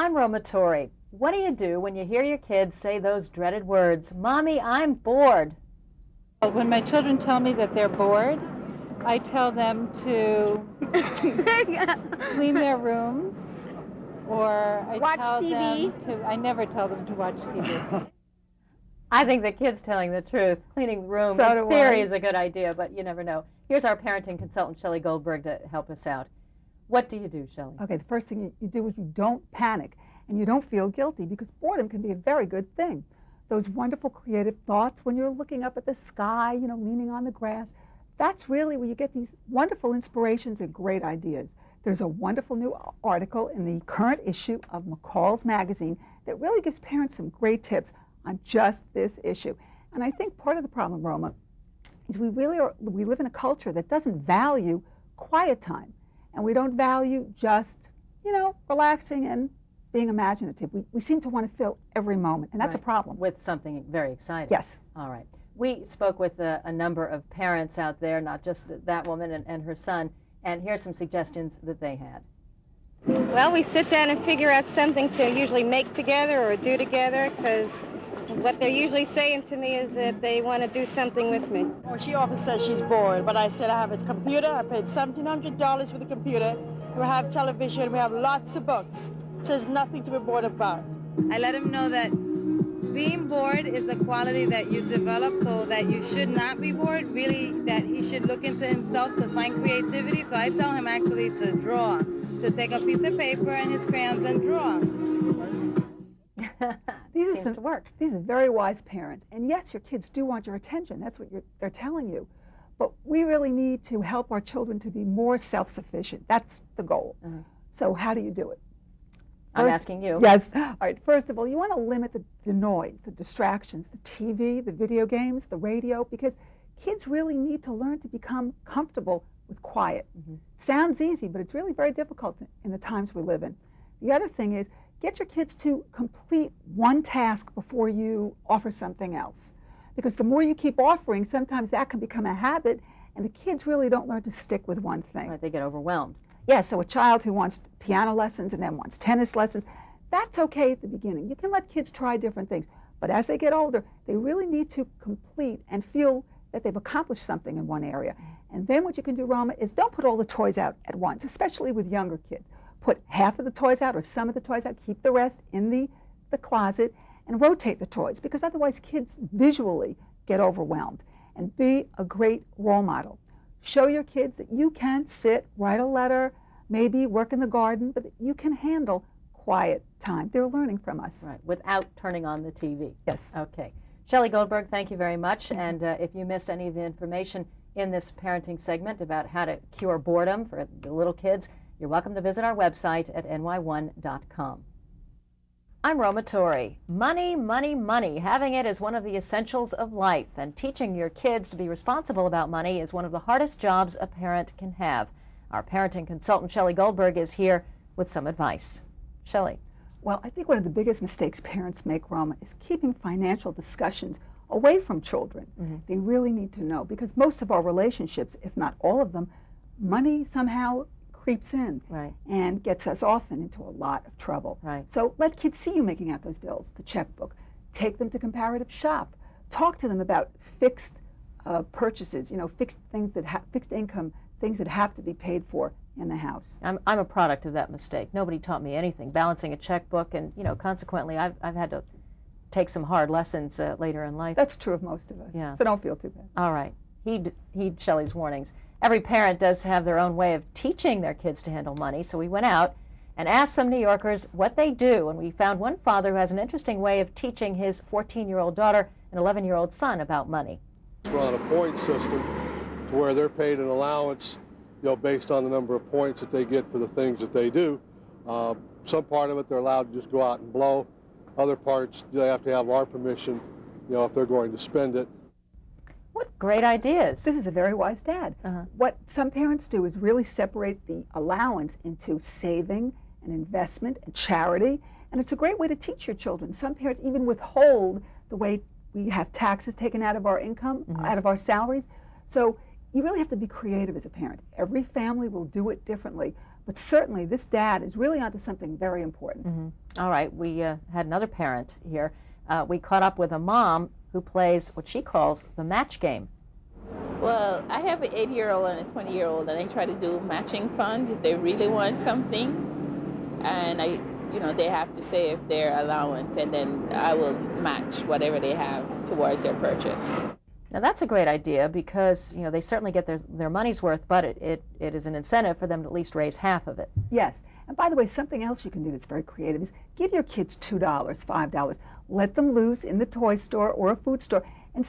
I'm Roma Torre. What do you do when you hear your kids say those dreaded words, "Mommy, I'm bored"? When my children tell me that they're bored, I tell them to clean their rooms, or Watch TV. I never tell them to watch TV. I think the kids telling the truth, cleaning the room, So in do theory I. is a good idea, but you never know. Here's our parenting consultant, Shelley Goldberg, to help us out. What do you do, Shelley? Okay, the first thing you do is you don't panic and you don't feel guilty, because boredom can be a very good thing. Those wonderful creative thoughts when you're looking up at the sky, leaning on the grass, that's really where you get these wonderful inspirations and great ideas. There's a wonderful new article in the current issue of McCall's magazine that really gives parents some great tips on just this issue. And I think part of the problem, Roma, is we live in a culture that doesn't value quiet time. And we don't value just, relaxing and being imaginative. We seem to want to fill every moment, and that's a problem. With something very exciting. Yes. All right. We spoke with a number of parents out there, not just that woman and her son, and here's some suggestions that they had. Well, we sit down and figure out something to usually make together or do together, because what they're usually saying to me is that they want to do something with me. Well, she often says she's bored, but I said I have a computer. I paid $1,700 for the computer. We have television. We have lots of books. So there's nothing to be bored about. I let him know that being bored is a quality that you develop, so that you should not be bored, really, that he should look into himself to find creativity. So I tell him actually to draw, to take a piece of paper and his crayons and draw. Seems to work. These are very wise parents. And yes, your kids do want your attention. That's what they're telling you. But we really need to help our children to be more self-sufficient. That's the goal. Mm-hmm. So how do you do it? I'm asking you. Yes. All right. First of all, you want to limit the noise, the distractions, the TV, the video games, the radio, because kids really need to learn to become comfortable with quiet. Mm-hmm. Sounds easy, but it's really very difficult in the times we live in. The other thing is, get your kids to complete one task before you offer something else. Because the more you keep offering, sometimes that can become a habit, and the kids really don't learn to stick with one thing. Right, they get overwhelmed. Yeah, so a child who wants piano lessons and then wants tennis lessons, that's okay at the beginning. You can let kids try different things. But as they get older, they really need to complete and feel that they've accomplished something in one area. And then what you can do, Roma, is don't put all the toys out at once, especially with younger kids. Put half of the toys out or some of the toys out, keep the rest in the closet, and rotate the toys, because otherwise kids visually get overwhelmed. And be a great role model. Show your kids that you can sit, write a letter, maybe work in the garden, but that you can handle quiet time. They're learning from us. Right, without turning on the TV. Yes. Okay. Shelley Goldberg, thank you very much. And if you missed any of the information in this parenting segment about how to cure boredom for the little kids, you're welcome to visit our website at NY1.com. I'm Roma Torre. Money, money, money. Having it is one of the essentials of life, and teaching your kids to be responsible about money is one of the hardest jobs a parent can have. Our parenting consultant, Shelley Goldberg, is here with some advice. Shelley. Well, I think one of the biggest mistakes parents make, Roma, is keeping financial discussions away from children. Mm-hmm. They really need to know, because most of our relationships, if not all of them, money somehow creeps in, right, and gets us often into a lot of trouble. Right. So let kids see you making out those bills, the checkbook. Take them to comparative shop. Talk to them about fixed purchases, fixed things fixed income, things that have to be paid for in the house. I'm a product of that mistake. Nobody taught me anything, balancing a checkbook, and consequently I've had to take some hard lessons later in life. That's true of most of us. Yeah. So don't feel too bad. All right. Heed Shelley's warnings. Every parent does have their own way of teaching their kids to handle money, so we went out and asked some New Yorkers what they do, and we found one father who has an interesting way of teaching his 14-year-old daughter and 11-year-old son about money. We're on a point system to where they're paid an allowance, based on the number of points that they get for the things that they do. Some part of it they're allowed to just go out and blow. Other parts they have to have our permission, if they're going to spend it. What great ideas. This is a very wise dad. What some parents do is really separate the allowance into saving and investment and charity, and it's a great way to teach your children. Some parents even withhold the way we have taxes taken out of our income, out of our salaries. So you really have to be creative as a parent. Every family will do it differently, But certainly this dad is really onto something very important. All right, we had another parent here. We caught up with a mom who plays what she calls the match game. Well, I have an 8-year-old and a 20-year-old, and I try to do matching funds if they really want something. And they have to save their allowance, and then I will match whatever they have towards their purchase. Now that's a great idea because they certainly get their money's worth, but it is an incentive for them to at least raise half of it. Yes. And by the way, something else you can do that's very creative is give your kids $2, $5. Let them loose in the toy store or a food store and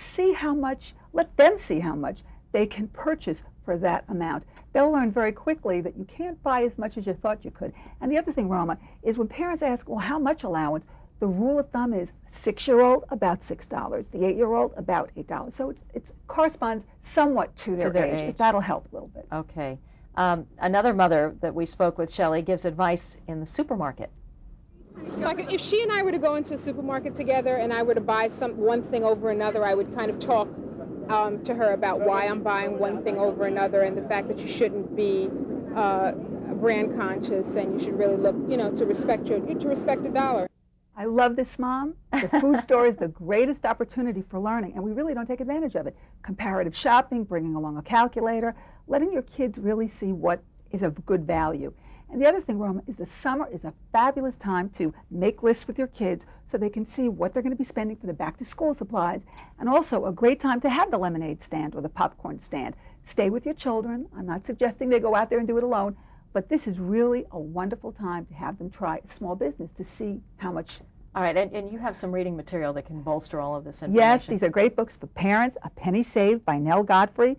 let them see how much they can purchase for that amount. They'll learn very quickly that you can't buy as much as you thought you could. And the other thing, Roma, is when parents ask, well, how much allowance? The rule of thumb is 6-year-old about $6, the 8-year-old about $8. So it corresponds somewhat to their age. If that'll help a little bit. Okay. Another mother that we spoke with, Shelley, gives advice in the supermarket. Like if she and I were to go into a supermarket together and I were to buy one thing over another, I would kind of talk to her about why I'm buying one thing over another and the fact that you shouldn't be brand conscious and you should really look, to respect the dollar. I love this, Mom. The food store is the greatest opportunity for learning, and we really don't take advantage of it. Comparative shopping, bringing along a calculator, letting your kids really see what is of good value. And the other thing, Roma, is the summer is a fabulous time to make lists with your kids so they can see what they're going to be spending for the back-to-school supplies, and also a great time to have the lemonade stand or the popcorn stand. Stay with your children. I'm not suggesting they go out there and do it alone, but this is really a wonderful time to have them try a small business to see how much. All right, and you have some reading material that can bolster all of this information. Yes, these are great books for parents. A Penny Saved by Nell Godfrey.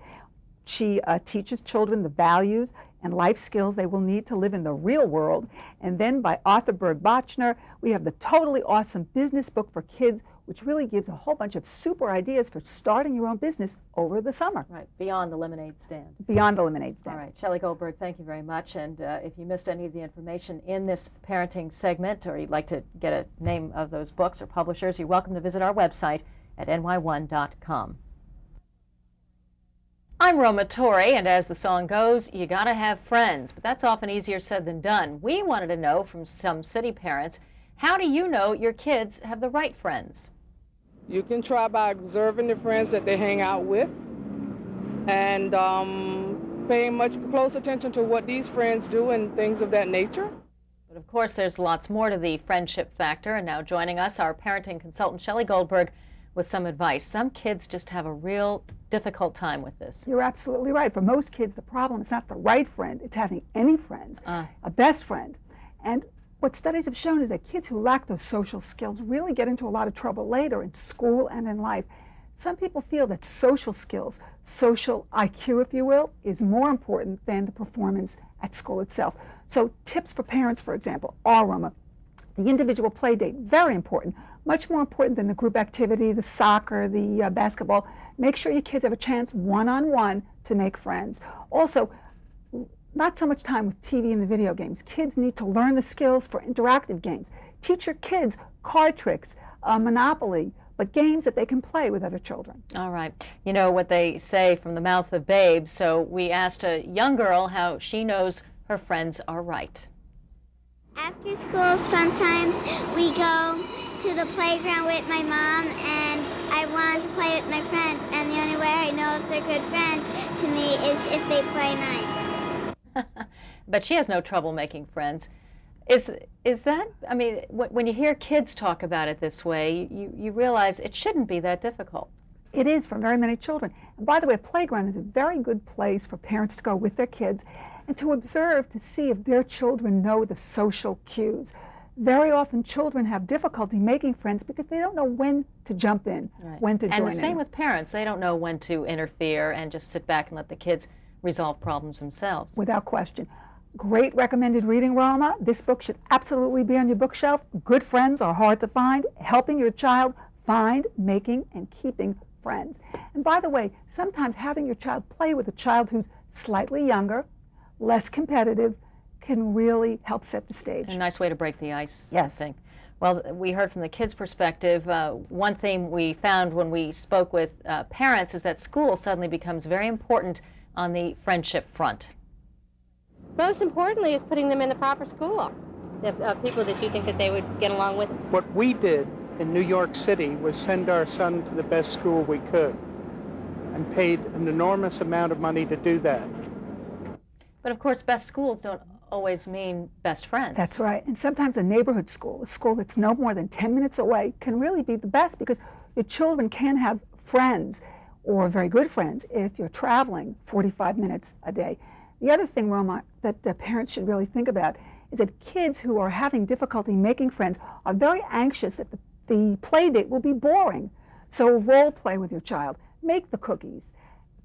She teaches children the values and life skills they will need to live in the real world. And then by Arthur Berg-Bachner, we have the totally awesome business book for kids, which really gives a whole bunch of super ideas for starting your own business over the summer. Right, Beyond the Lemonade Stand. Beyond the Lemonade Stand. All right, Shelley Goldberg, thank you very much. And if you missed any of the information in this parenting segment, or you'd like to get a name of those books or publishers, you're welcome to visit our website at ny1.com. I'm Roma Torre, and as the song goes, you gotta have friends, but that's often easier said than done. We wanted to know from some city parents, how do you know your kids have the right friends? You can try by observing the friends that they hang out with and paying much close attention to what these friends do and things of that nature. But of course, there's lots more to the friendship factor, and now joining us, our parenting consultant, Shelley Goldberg, with some advice. Some kids just have a real difficult time with this. You're absolutely right. For most kids, the problem is not the right friend, it's having any friends, a best friend. And what studies have shown is that kids who lack those social skills really get into a lot of trouble later in school and in life. Some people feel that social skills, social IQ, if you will, is more important than the performance at school itself. So tips for parents, for example, are, Roma, the individual play date, very important, much more important than the group activity, the soccer, the basketball. Make sure your kids have a chance one-on-one to make friends. Also, not so much time with TV and the video games. Kids need to learn the skills for interactive games. Teach your kids card tricks, Monopoly, but games that they can play with other children. All right. You know what they say from the mouth of babes, so we asked a young girl how she knows her friends are right. After school, sometimes we go to the playground with my mom, and I want to play with my friends, and the only way I know if they're good friends to me is if they play nice. But she has no trouble making friends. Is that, I mean, when you hear kids talk about it this way, you realize it shouldn't be that difficult. It is for very many children. And by the way, a playground is a very good place for parents to go with their kids and to observe to see if their children know the social cues. Very often children have difficulty making friends because they don't know when to jump in, when to join in. And the same with parents. They don't know when to interfere and just sit back and let the kids resolve problems themselves. Without question. Great recommended reading, Roma. This book should absolutely be on your bookshelf. Good friends are hard to find. Helping your child find, making, and keeping friends. And by the way, sometimes having your child play with a child who's slightly younger, less competitive, can really help set the stage. A nice way to break the ice, yes. I think. Well, we heard from the kids' perspective. One theme we found when we spoke with parents is that school suddenly becomes very important on the friendship front. Most importantly is putting them in the proper school. The people that you think that they would get along with. What we did in New York City was send our son to the best school we could and paid an enormous amount of money to do that. But of course, best schools don't always mean best friends. That's right. And sometimes a neighborhood school, a school that's no more than 10 minutes away, can really be the best because your children can have friends or very good friends if you're traveling 45 minutes a day. The other thing, Roma, that parents should really think about is that kids who are having difficulty making friends are very anxious that the play date will be boring. So role play with your child. Make the cookies.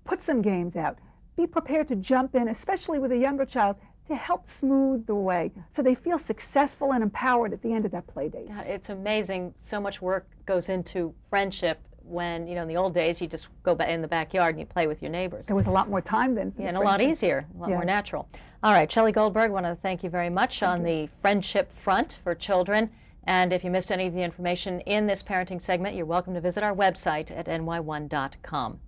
Put some games out. Be prepared to jump in, especially with a younger child, to help smooth the way so they feel successful and empowered at the end of that play date. God, it's amazing. So much work goes into friendship when, in the old days, you just go in the backyard and you play with your neighbors. There was a lot more time then. Yeah, and a lot easier, a lot more natural. All right, Shelley Goldberg, I want to thank you very much on the friendship front for children. And if you missed any of the information in this parenting segment, you're welcome to visit our website at NY1.com.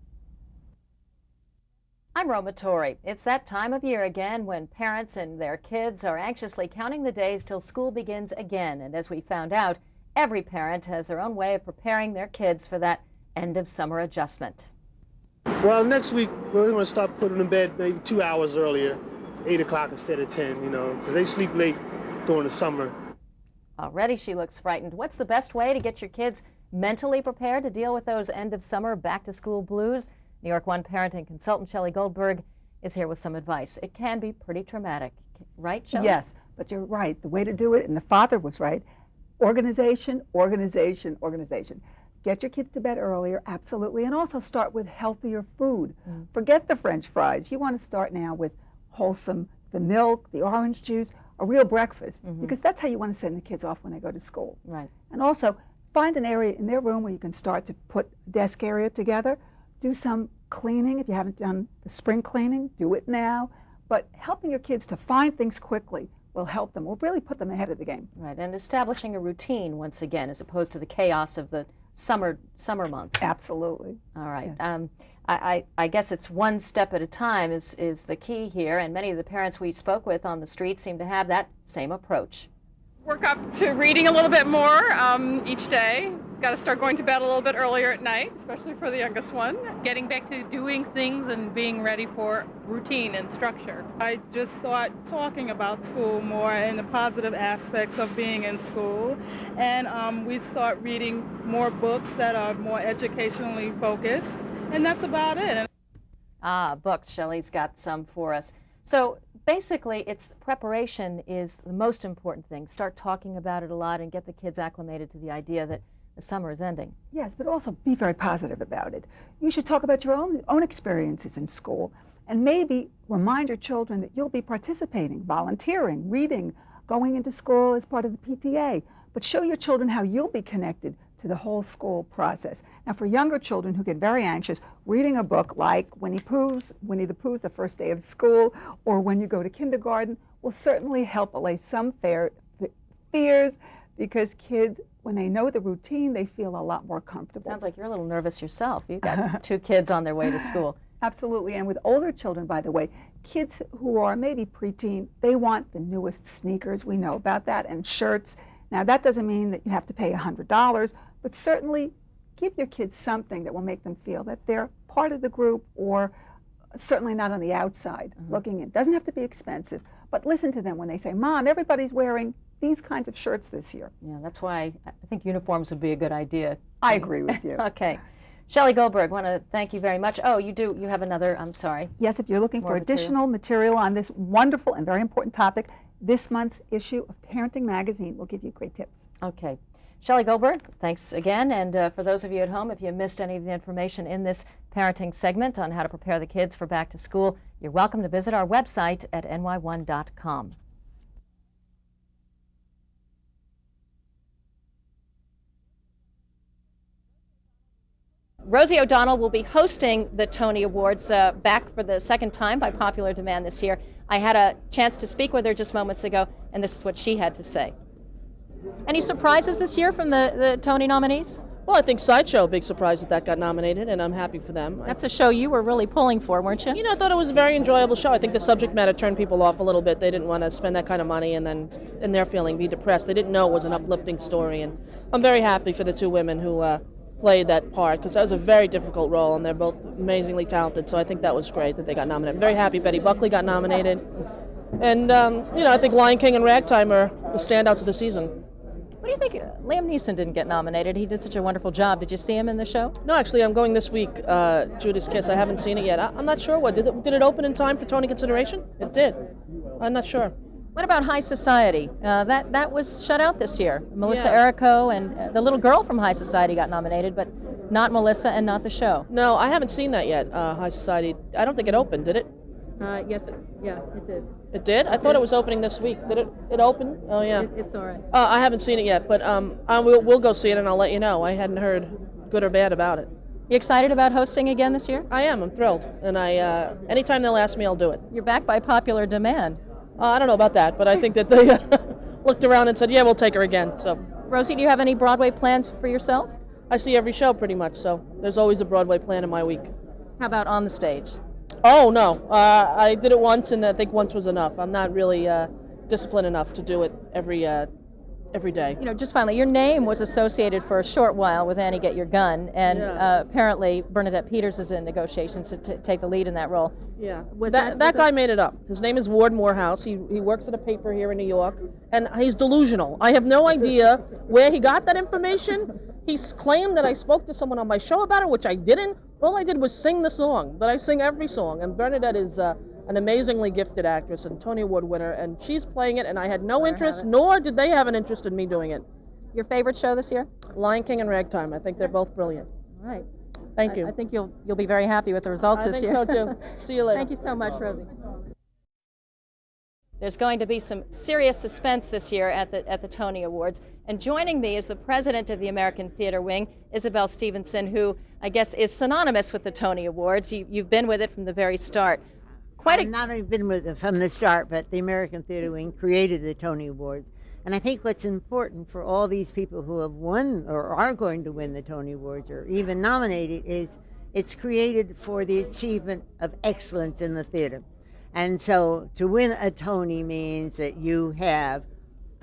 I'm Roma Torre. It's that time of year again when parents and their kids are anxiously counting the days till school begins again. And as we found out, every parent has their own way of preparing their kids for that end of summer adjustment. Well, next week we're going to start putting them to bed maybe 2 hours earlier, 8 o'clock instead of 10, because they sleep late during the summer. Already she looks frightened. What's the best way to get your kids mentally prepared to deal with those end of summer back to school blues? New York One parenting consultant Shelley Goldberg is here with some advice. It can be pretty traumatic, right, Shelley? Yes, but you're right. The way to do it, and the father was right, organization, organization, organization. Get your kids to bed earlier, absolutely, and also start with healthier food. Forget the French fries. You want to start now with wholesome, the milk, the orange juice, a real breakfast, because that's how you want to send the kids off when they go to school. Right. And also, find an area in their room where you can start to put a desk area together. Do some cleaning. If you haven't done the spring cleaning, do it now. But helping your kids to find things quickly will help them, will really put them ahead of the game. Right, and establishing a routine once again, as opposed to the chaos of the summer months. Absolutely. All right. Yes. I guess it's one step at a time is the key here, and many of the parents we spoke with on the street seem to have that same approach. Work up to reading a little bit more each day. Got to start going to bed a little bit earlier at night, especially for the youngest one. Getting back to doing things and being ready for routine and structure. I just start talking about school more and the positive aspects of being in school. And we start reading more books that are more educationally focused. And that's about it. Books. Shelley's got some for us. So basically, it's preparation is the most important thing. Start talking about it a lot and get the kids acclimated to the idea that the summer is ending. Yes, but also be very positive about it. You should talk about your own experiences in school and maybe remind your children that you'll be participating, volunteering, reading, going into school as part of the PTA. But show your children how you'll be connected to the whole school process. Now, for younger children who get very anxious, reading a book like Winnie the Pooh's The First Day of School, or When You Go to Kindergarten, will certainly help allay some fears, because kids, when they know the routine, they feel a lot more comfortable. Sounds like you're a little nervous yourself. You've got 2 kids on their way to school. Absolutely, and with older children, by the way, kids who are maybe preteen, they want the newest sneakers, we know about that, and shirts. Now, that doesn't mean that you have to pay $100, but certainly give your kids something that will make them feel that they're part of the group, or certainly not on the outside looking in. Doesn't have to be expensive, but listen to them when they say, Mom, everybody's wearing these kinds of shirts this year. Yeah, that's why I think uniforms would be a good idea. I agree with you. Okay. Shelley Goldberg, want to thank you very much. Oh, you have another, I'm sorry. Yes, if you're looking for additional material on this wonderful and very important topic, this month's issue of Parenting Magazine will give you great tips. Okay. Shelley Goldberg, thanks again. And for those of you at home, if you missed any of the information in this parenting segment on how to prepare the kids for back to school, you're welcome to visit our website at ny1.com. Rosie O'Donnell will be hosting the Tony Awards back for the second time by popular demand this year. I had a chance to speak with her just moments ago, and this is what she had to say. Any surprises this year from the Tony nominees? Well, I think Sideshow, big surprise that got nominated, and I'm happy for them. That's a show you were really pulling for, weren't you? You know, I thought it was a very enjoyable show. I think the subject matter turned people off a little bit. They didn't want to spend that kind of money and then, in their feeling, be depressed. They didn't know it was an uplifting story, and I'm very happy for the two women who played that part, because that was a very difficult role, and they're both amazingly talented, so I think that was great that they got nominated. I'm very happy Betty Buckley got nominated, and, you know, I think Lion King and Ragtime are the standouts of the season. What do you think? Liam Neeson didn't get nominated. He did such a wonderful job. Did you see him in the show? No, actually, I'm going this week, Judas Kiss. I haven't seen it yet. I'm not sure what. Did it open in time for Tony consideration? It did. I'm not sure. What about High Society? That was shut out this year. Melissa Yeah. Errico and the little girl from High Society got nominated, but not Melissa and not the show. No, I haven't seen that yet, High Society. I don't think it opened, did it? Yes, yeah, it did. It did? I thought it was opening this week. Did it open? Oh, yeah. It's all right. I haven't seen it yet, but we'll go see it and I'll let you know. I hadn't heard good or bad about it. You excited about hosting again this year? I am. I'm thrilled. And anytime they'll ask me, I'll do it. You're back by popular demand. I don't know about that, but I think that they looked around and said, yeah, we'll take her again. So, Rosie, do you have any Broadway plans for yourself? I see every show pretty much, so there's always a Broadway plan in my week. How about on the stage? Oh, no. I did it once, and I think once was enough. I'm not really disciplined enough to do it every day. You know, just finally, your name was associated for a short while with Annie Get Your Gun, and apparently Bernadette Peters is in negotiations to take the lead in that role. Yeah. That guy made it up. His name is Ward Morehouse. He works at a paper here in New York, and he's delusional. I have no idea where he got that information. He's claimed that I spoke to someone on my show about it, which I didn't. All I did was sing the song, but I sing every song, and Bernadette is an amazingly gifted actress and Tony Award winner, and she's playing it, and I had no interest, nor did they have an interest in me doing it. Your favorite show this year? Lion King and Ragtime. I think they're both brilliant. All right. Thank you. I think you'll be very happy with the results this year. I think so, too. See you later. Thank you so much, Rosie. There's going to be some serious suspense this year at the Tony Awards. And joining me is the president of the American Theater Wing, Isabel Stevenson, who I guess is synonymous with the Tony Awards. You've been with it from the very start. I've not only been with it from the start, but the American Theater Wing created the Tony Awards. And I think what's important for all these people who have won or are going to win the Tony Awards or even nominated is it's created for the achievement of excellence in the theater. And so to win a Tony means that you have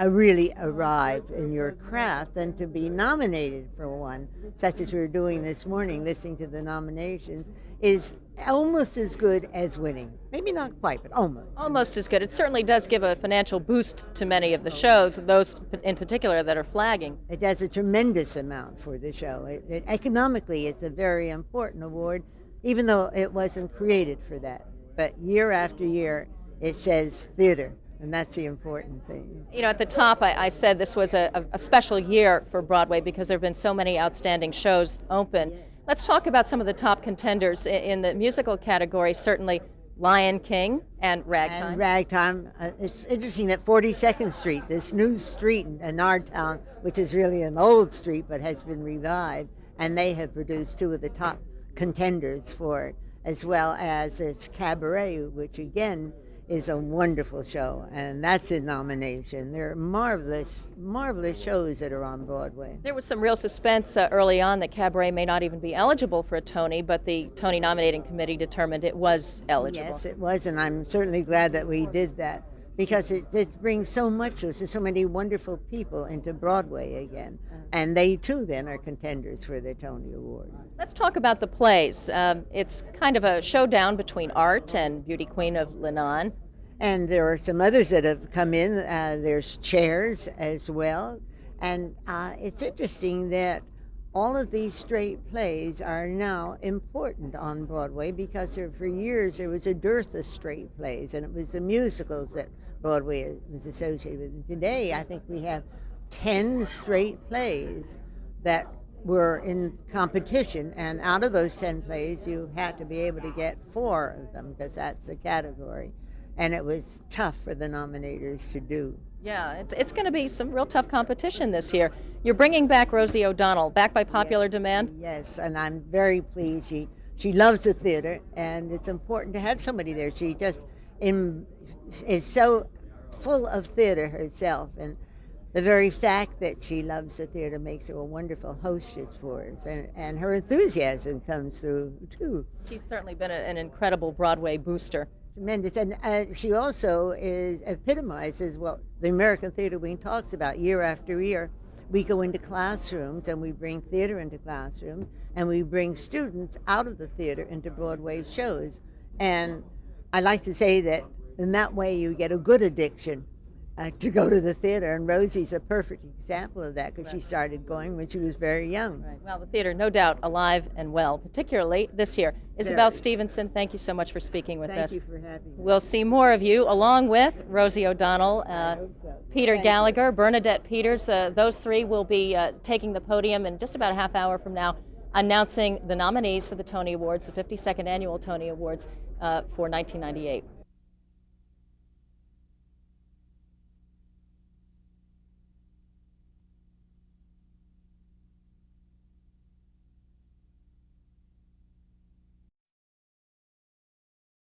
really arrived in your craft, and to be nominated for one, such as we're doing this morning, listening to the nominations, is almost as good as winning. Maybe not quite, but almost. Almost as good. It certainly does give a financial boost to many of the shows, those in particular that are flagging. It does a tremendous amount for the show. Economically, it's a very important award, even though it wasn't created for that. But year after year, it says theater, and that's the important thing. You know, at the top, I said this was a special year for Broadway because there have been so many outstanding shows open. Yeah. Let's talk about some of the top contenders in the musical category, certainly Lion King and Ragtime. And Ragtime. It's interesting that 42nd Street, this new street in our town, which is really an old street but has been revived, and they have produced two of the top contenders for it, as well as its Cabaret, which again is a wonderful show, and that's a nomination. There are marvelous, marvelous shows that are on Broadway. There was some real suspense early on that Cabaret may not even be eligible for a Tony, but the Tony nominating committee determined it was eligible. Yes, it was, and I'm certainly glad that we did that, because it brings so much, there's so many wonderful people into Broadway again, and they too then are contenders for the Tony Award. Let's talk about the plays. It's kind of a showdown between Art and Beauty Queen of Lebanon. And there are some others that have come in. There's Chairs as well. And it's interesting that all of these straight plays are now important on Broadway, because for years there was a dearth of straight plays, and it was the musicals that Broadway was associated with. And today I think we have 10 straight plays that were in competition, and out of those 10 plays you had to be able to get 4 of them, because that's the category. And it was tough for the nominators to do. Yeah, it's going to be some real tough competition this year. You're bringing back Rosie O'Donnell, back by popular demand? Yes, and I'm very pleased. She loves the theater, and it's important to have somebody there. She just is so full of theater herself, and the very fact that she loves the theater makes her a wonderful hostess for us, and her enthusiasm comes through too. She's certainly been an incredible Broadway booster. Tremendous, and she also epitomizes what the American Theater Wing talks about year after year. We go into classrooms and we bring theater into classrooms, and we bring students out of the theater into Broadway shows. And I like to say that in that way you get a good addiction to go to the theater, and Rosie's a perfect example of that because she started going when she was very young. Right. Well, the theater, no doubt, alive and well, particularly this year. Isabel Stevenson, thank you so much for speaking with us. Thank you for having me. We'll see more of you, along with Rosie O'Donnell, Peter Gallagher, Bernadette Peters. Those three will be taking the podium in just about a half hour from now, announcing the nominees for the Tony Awards, the 52nd Annual Tony Awards for 1998.